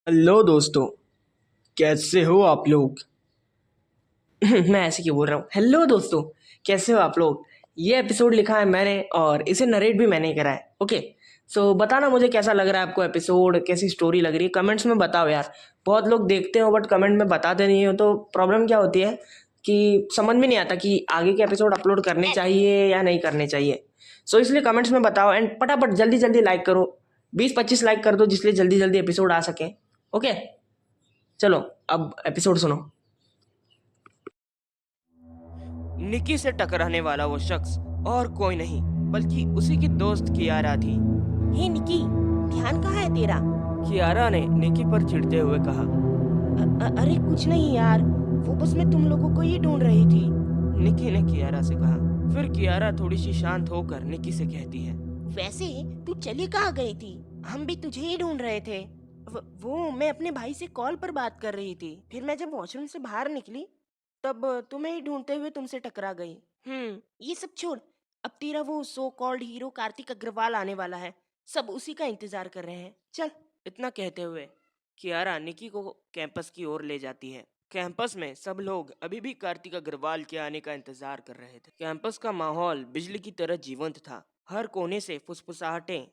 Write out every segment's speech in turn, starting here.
Hello दोस्तों, कैसे हो आप लोग? मैं ऐसे क्यों बोल रहा हूँ? हेलो दोस्तों, कैसे हो आप लोग? ये एपिसोड लिखा है मैंने और इसे नरेट भी मैंने ही करा है। ओके, सो बताना मुझे कैसा लग रहा है आपको एपिसोड, कैसी स्टोरी लग रही है, कमेंट्स में बताओ यार। बहुत लोग देखते हो बट कमेंट में बताते नहीं हो, तो प्रॉब्लम क्या होती है कि समझ में नहीं आता कि आगे के एपिसोड अपलोड करने चाहिए या नहीं करने चाहिए। सो इसलिए कमेंट्स में बताओ एंड फटाफट जल्दी जल्दी लाइक करो। 20-25 लाइक कर दो जिसलिए जल्दी जल्दी एपिसोड आ सके। ओके, चलो अब एपिसोड सुनो। निकी से टकराने वाला वो शख्स और कोई नहीं बल्कि उसी की दोस्त कियारा थी। हे निकी, ध्यान कहाँ है तेरा? कियारा ने निकी पर चिढ़ते हुए कहा। अरे कुछ नहीं यार, वो बस मैं तुम लोगों को ही ढूंढ रही थी। निकी ने कियारा से कहा। फिर कियारा थोड़ी सी शांत होकर निकी से कहती है। वैसे तू चली कहाँ गई थी? हम भी तुझे ही ढूंढ रहे थे। वो मैं अपने भाई से कॉल पर बात कर रही थी, फिर मैं जब वॉशरूम से बाहर निकली तब तुम्हें ही ढूंढते हुए तुमसे टकरा गई। ये सब छोड़। अब तेरा वो so called hero Kartik Agarwal आने वाला है, सब उसी का इंतजार कर रहे हैं। चल। इतना कहते हुए कियारा निकी को कैंपस की ओर ले जाती है। कैंपस में सब लोग अभी भी कार्तिक अग्रवाल के आने का इंतजार कर रहे थे। कैंपस का माहौल बिजली की तरह जीवंत था। हर कोने से फुसफुसाहटें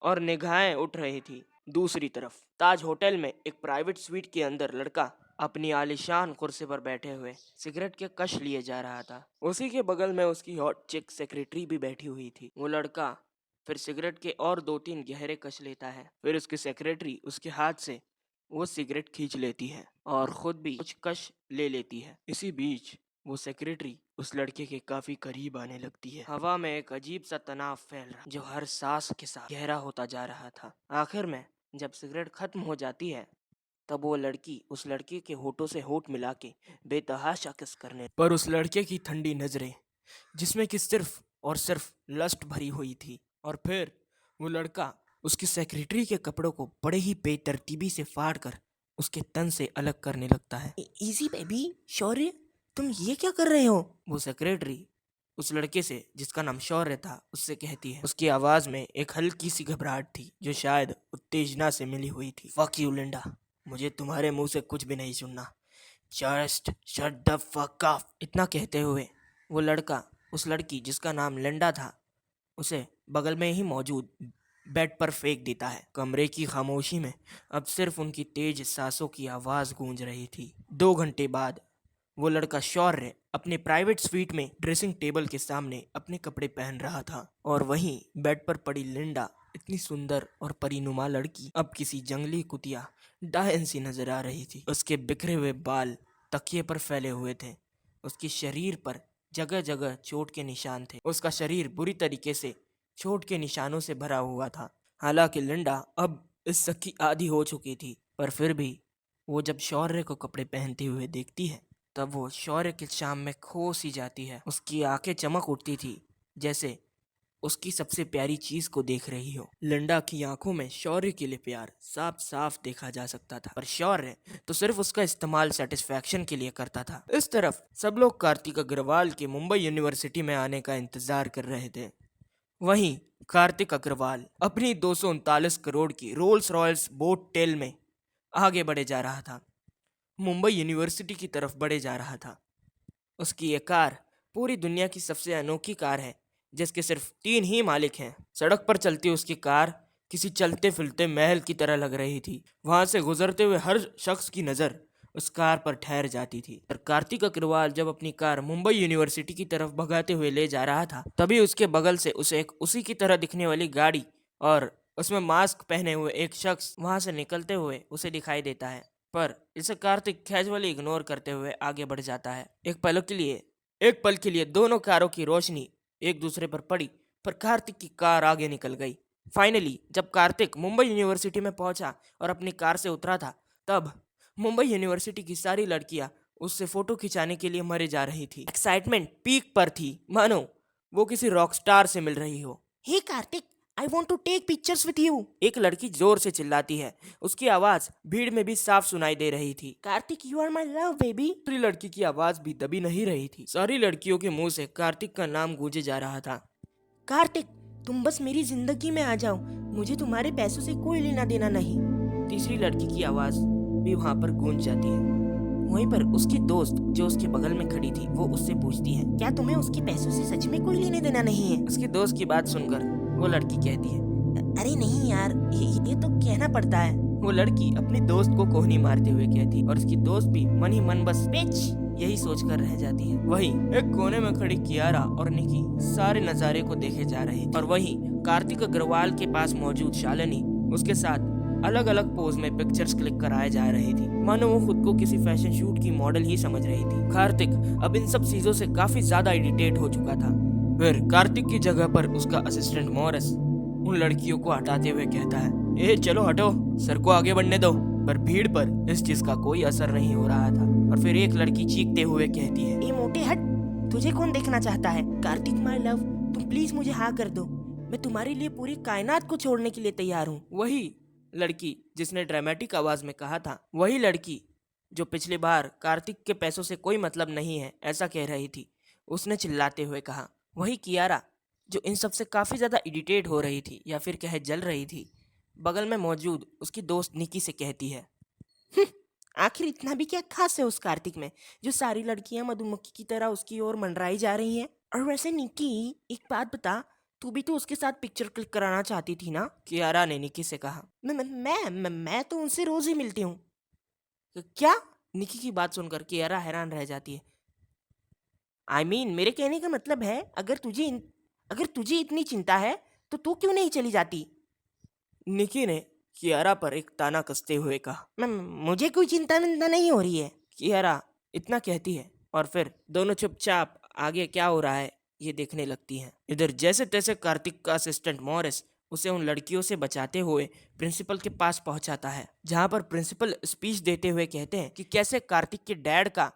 और निगाहें उठ रही थी। दूसरी तरफ ताज होटल में एक प्राइवेट स्वीट के अंदर लड़का अपनी आलीशान कुर्सी पर बैठे हुए सिगरेट के कश लिए जा रहा था। उसी के बगल में उसकी हॉट चिक सेक्रेटरी भी बैठी हुई थी। वो लड़का फिर सिगरेट के और 2-3 गहरे कश लेता है। फिर उसकी सेक्रेटरी उसके हाथ से वो सिगरेट खींच लेती है और खुद भी कुछ कश ले लेती है। इसी बीच वो सेक्रेटरी उस लड़के के काफी करीब आने लगती है। हवा में एक अजीब सा तनाव फैल रहा जो हर सांस के साथ गहरा होता जा रहा था। आखिर में जब सिगरेट खत्म हो जाती है तब वो लड़की उस लड़के के होठों से होठ मिला के बेतहाशा किस करने, पर उस लड़के की ठंडी नजरें जिसमें कि सिर्फ और सिर्फ लस्ट भरी हुई थी। और फिर वो लड़का उसकी सेक्रेटरी के कपड़ों को बड़े ही बेतरतीबी से फाड़ कर उसके तन से अलग करने लगता है। इजी बेबी, शौर्य, तुम ये क्या कर रहे हो? वो सेक्रेटरी उस लड़के से जिसका नाम शौर्य था उससे कहती है। उसकी आवाज में एक हल्की सी घबराहट थी जो शायद उत्तेजना से मिली हुई थी। फक यू लिंडा, मुझे तुम्हारे मुंह से कुछ भी नहीं सुनना। Just shut the fuck up. इतना कहते हुए वो लड़का उस लड़की जिसका नाम लिंडा था उसे बगल में ही मौजूद बेड पर फेंक देता है। कमरे की खामोशी में अब सिर्फ उनकी तेज सांसों की आवाज गूंज रही थी। 2 घंटे बाद वो लड़का शौर्य अपने प्राइवेट स्वीट में ड्रेसिंग टेबल के सामने अपने कपड़े पहन रहा था और वहीं बेड पर पड़ी लिंडा, इतनी सुंदर और परिनुमा लड़की, अब किसी जंगली कुतिया डायन सी नजर आ रही थी। उसके बिखरे हुए बाल तकिए पर फैले हुए थे। उसके शरीर पर जगह जगह चोट के निशान थे। उसका शरीर बुरी तरीके से चोट के निशानों से भरा हुआ था। हालांकि लिंडा अब इस सब की आदी हो चुकी थी, पर फिर भी वो जब शौर्य को कपड़े पहनते हुए देखती है तब वो शौर्य के शाम में खो सी जाती है। उसकी आंखें चमक उठती थी जैसे उसकी सबसे प्यारी चीज को देख रही हो। लिंडा की आंखों में शौर्य के लिए प्यार साफ साफ देखा जा सकता था, पर शौर्य तो सिर्फ उसका इस्तेमाल सेटिस्फैक्शन के लिए करता था। इस तरफ सब लोग कार्तिक अग्रवाल के मुंबई यूनिवर्सिटी में आने का इंतजार कर रहे थे। वहीं कार्तिक अग्रवाल अपनी 239 करोड़ की रोल्स रॉयल्स बोट टेल में आगे बढ़े जा रहा था। मुंबई यूनिवर्सिटी की तरफ बढ़े जा रहा था। उसकी ये कार पूरी दुनिया की सबसे अनोखी कार है जिसके सिर्फ 3 ही मालिक हैं। सड़क पर चलती उसकी कार किसी चलते फिरते महल की तरह लग रही थी। वहां से गुजरते हुए हर शख्स की नज़र उस कार पर ठहर जाती थी। पर कार्तिक अग्रवाल जब अपनी कार मुंबई यूनिवर्सिटी की तरफ भगाते हुए ले जा रहा था तभी उसके बगल से उसे एक उसी की तरह दिखने वाली गाड़ी और उसमें मास्क पहने हुए एक शख्स वहां से निकलते हुए उसे दिखाई देता है। पर इसे कार्तिक कैजुअली इग्नोर करते हुए आगे बढ़ जाता है। एक पल के लिए दोनों कारों की रोशनी एक दूसरे पर पड़ी, पर कार्तिक की कार आगे निकल गई। फाइनली जब कार्तिक मुंबई यूनिवर्सिटी में पहुंचा और अपनी कार से उतरा था तब मुंबई यूनिवर्सिटी की सारी लड़कियां उससे फोटो खिंचाने के लिए मरे जा रही थी। एक्साइटमेंट पीक पर थी, मानो वो किसी रॉक स्टार से मिल रही हो। Hey Kartik, I want to take pictures with you. एक लड़की जोर से चिल्लाती है। उसकी आवाज भीड़ में भी साफ सुनाई दे रही थी। Kartik, you are my love baby. दूसरी लड़की की आवाज भी दबी नहीं रही थी। सारी लड़कियों के मुंह से कार्तिक का नाम गूंजे जा रहा था। कार्तिक, तुम बस मेरी जिंदगी में आ जाओ, मुझे तुम्हारे पैसों से कोई लेना देना नहीं। तीसरी लड़की की आवाज भी वहाँ पर गूंज जाती है। वहीं पर उसकी दोस्त जो उसके बगल में खड़ी थी वो उससे पूछती है, क्या तुम्हें उसके पैसों से सच में कोई लेने देना नहीं है? उसकी दोस्त की बात सुनकर वो लड़की कहती है, अरे नहीं यार, ये तो कहना पड़ता है। वो लड़की अपनी दोस्त को कोहनी मारते हुए कहती है और उसकी दोस्त भी मन ही मन बस बिच। यही सोचकर रह जाती है। वहीं एक कोने में खड़ी कियारा और निकी सारे नजारे को देखे जा रहे थे और वहीं कार्तिक अग्रवाल के पास मौजूद शालिनी उसके साथ अलग अलग पोज में पिक्चर्स क्लिक कराए जा रही थी, मानो वो खुद को किसी फैशन शूट की मॉडल ही समझ रही थी। कार्तिक अब इन सब चीजों से काफी ज्यादा इरिटेट हो चुका था। फिर कार्तिक की जगह पर उसका असिस्टेंट मॉरिस उन लड़कियों को हटाते हुए कहता है, ए चलो हटो, सर को आगे बढ़ने दो। पर भीड़ पर इस चीज का कोई असर नहीं हो रहा था और फिर एक लड़की चीखते हुए कहती है, ए मोटे हट, तुझे कौन देखना चाहता है? कार्तिक माय लव, तुम प्लीज मुझे हाँ कर दो, मैं तुम्हारे लिए पूरी कायनात को छोड़ने के लिए तैयार हूँ। वही लड़की जिसने ड्रामेटिक आवाज में कहा था, वही लड़की जो पिछली बार कार्तिक के पैसों से कोई मतलब नहीं है ऐसा कह रही थी, उसने चिल्लाते हुए कहा। वही कियारा जो इन सब से काफी ज्यादा इरिटेट हो रही थी या फिर कहे जल रही थी, बगल में मौजूद उसकी दोस्त निकी से कहती है, आखिर इतना भी क्या खास है उस कार्तिक में जो सारी लड़कियां मधुमक्खी की तरह उसकी ओर मंडराई जा रही हैं? और वैसे निकी, एक बात बता, तू भी तो उसके साथ पिक्चर क्लिक कराना चाहती थी ना? कियारा ने निकी से कहा। मैं तो उनसे रोज ही मिलती हूँ। क्या? निकी की बात सुनकर कियारा हैरान रह जाती है। मेरे कहने का मतलब है, अगर तुझे इतनी चिंता है तो तू क्यों नहीं चली जाती? निकी ने कियारा पर एक ताना कसते हुए कहा। मुझे कोई चिंता नहीं हो रही है। कियारा इतना कहती है और फिर दोनों चुपचाप आगे क्या हो रहा है ये देखने लगती हैं। इधर जैसे तैसे कार्तिक का असिस्टेंट मॉरिस उसे उन लड़कियों से बचाते हुए प्रिंसिपल के पास पहुंचाता है, जहां पर प्रिंसिपल स्पीच देते हुए कहते हैं कि कैसे कार्तिक के डैड का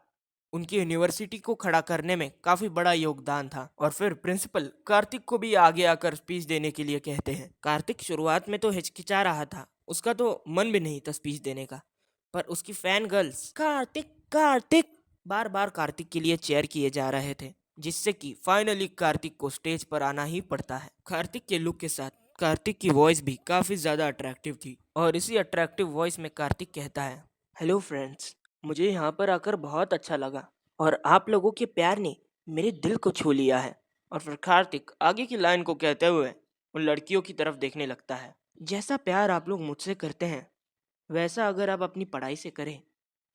उनकी यूनिवर्सिटी को खड़ा करने में काफी बड़ा योगदान था। और फिर प्रिंसिपल कार्तिक को भी आगे आकर स्पीच देने के लिए कहते हैं। कार्तिक शुरुआत में तो हिचकिचा रहा था, उसका तो मन भी नहीं था स्पीच देने का, पर उसकी फैन गर्ल्स कार्तिक कार्तिक बार बार कार्तिक के लिए चेयर किए जा रहे थे, जिससे कि फाइनली कार्तिक को स्टेज पर आना ही पड़ता है। कार्तिक के लुक के साथ कार्तिक की वॉइस भी काफी ज्यादा अट्रैक्टिव थी और इसी अट्रैक्टिव वॉइस में कार्तिक कहता है, हेलो फ्रेंड्स, मुझे यहाँ पर आकर बहुत अच्छा लगा और आप लोगों के प्यार ने मेरे दिल को छू लिया है। और फिर कार्तिक आगे की लाइन को कहते हुए उन लड़कियों की तरफ देखने लगता है, जैसा प्यार आप लोग मुझसे करते हैं वैसा अगर आप अपनी पढ़ाई से करें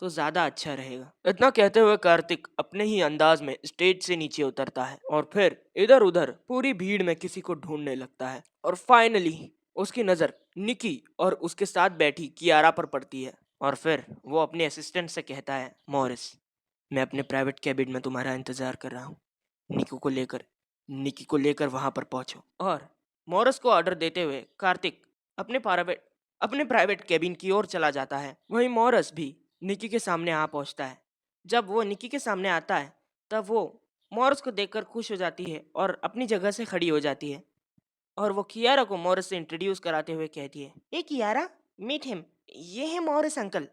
तो ज्यादा अच्छा रहेगा। इतना कहते हुए कार्तिक अपने ही अंदाज में स्टेज से नीचे उतरता है और फिर इधर उधर पूरी भीड़ में किसी को ढूंढने लगता है और फाइनली उसकी नजर निकी और उसके साथ बैठी कियारा पर पड़ती है। और फिर वो अपने असिस्टेंट से कहता है, मॉरिस, मैं अपने प्राइवेट कैबिन में तुम्हारा इंतजार कर रहा हूँ, निकी को लेकर वहां पर पहुंचो। और मॉरिस को ऑर्डर देते हुए कार्तिक अपने प्राइवेट कैबिन की ओर चला जाता है। वहीं मॉरिस भी निकी के सामने आ पहुंचता है। जब वो निकी के सामने आता है तब वो मॉरिस को देखकर खुश हो जाती है और अपनी जगह से खड़ी हो जाती है और वो कियारा को मॉरिस से इंट्रोड्यूस कराते हुए कहती है, ए कियारा, मीट हिम, ये है मॉरिस अंकल।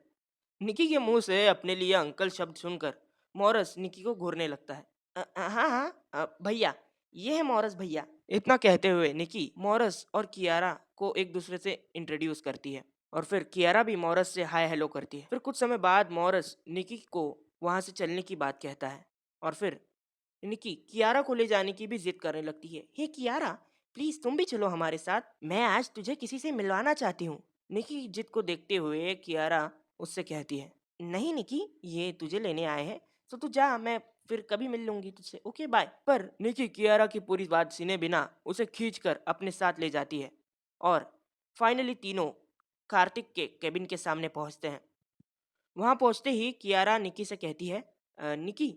निकी के मुंह से अपने लिए अंकल शब्द सुनकर मॉरिस निकी को घूरने लगता है। हाँ हाँ, भैया, ये है मॉरिस भैया। इतना कहते हुए निकी मॉरिस और कियारा को एक दूसरे से इंट्रोड्यूस करती है और फिर कियारा भी मॉरिस से हाय हेलो करती है। फिर कुछ समय बाद मॉरिस निकी को वहां से चलने की बात कहता है और फिर निकी कियारा को ले जाने की भी जिद करने लगती है। हे कियारा, प्लीज तुम भी चलो हमारे साथ, मैं आज तुझे किसी से मिलवाना चाहती हूँ। निकी की जिद को देखते हुए कियारा उससे कहती है, नहीं निकी, ये तुझे लेने आए हैं तो तू जा, मैं फिर कभी मिल लूंगी तुझसे, ओके बाय। पर निकी कियारा की पूरी बात सुने बिना उसे खींचकर अपने साथ ले जाती है और फाइनली तीनों कार्तिक के केबिन के सामने पहुंचते हैं। वहां पहुंचते ही कियारा निकी से कहती है, निकी,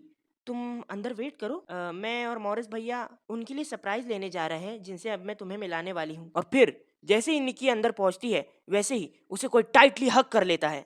तुम अंदर वेट करो, मैं और मॉरिस भैया उनके लिए सरप्राइज लेने जा रहे हैं जिनसे अब मैं तुम्हें मिलाने वाली हूँ। और फिर जैसे ही निकी अंदर पहुंचती है वैसे ही उसे कोई टाइटली हक कर लेता है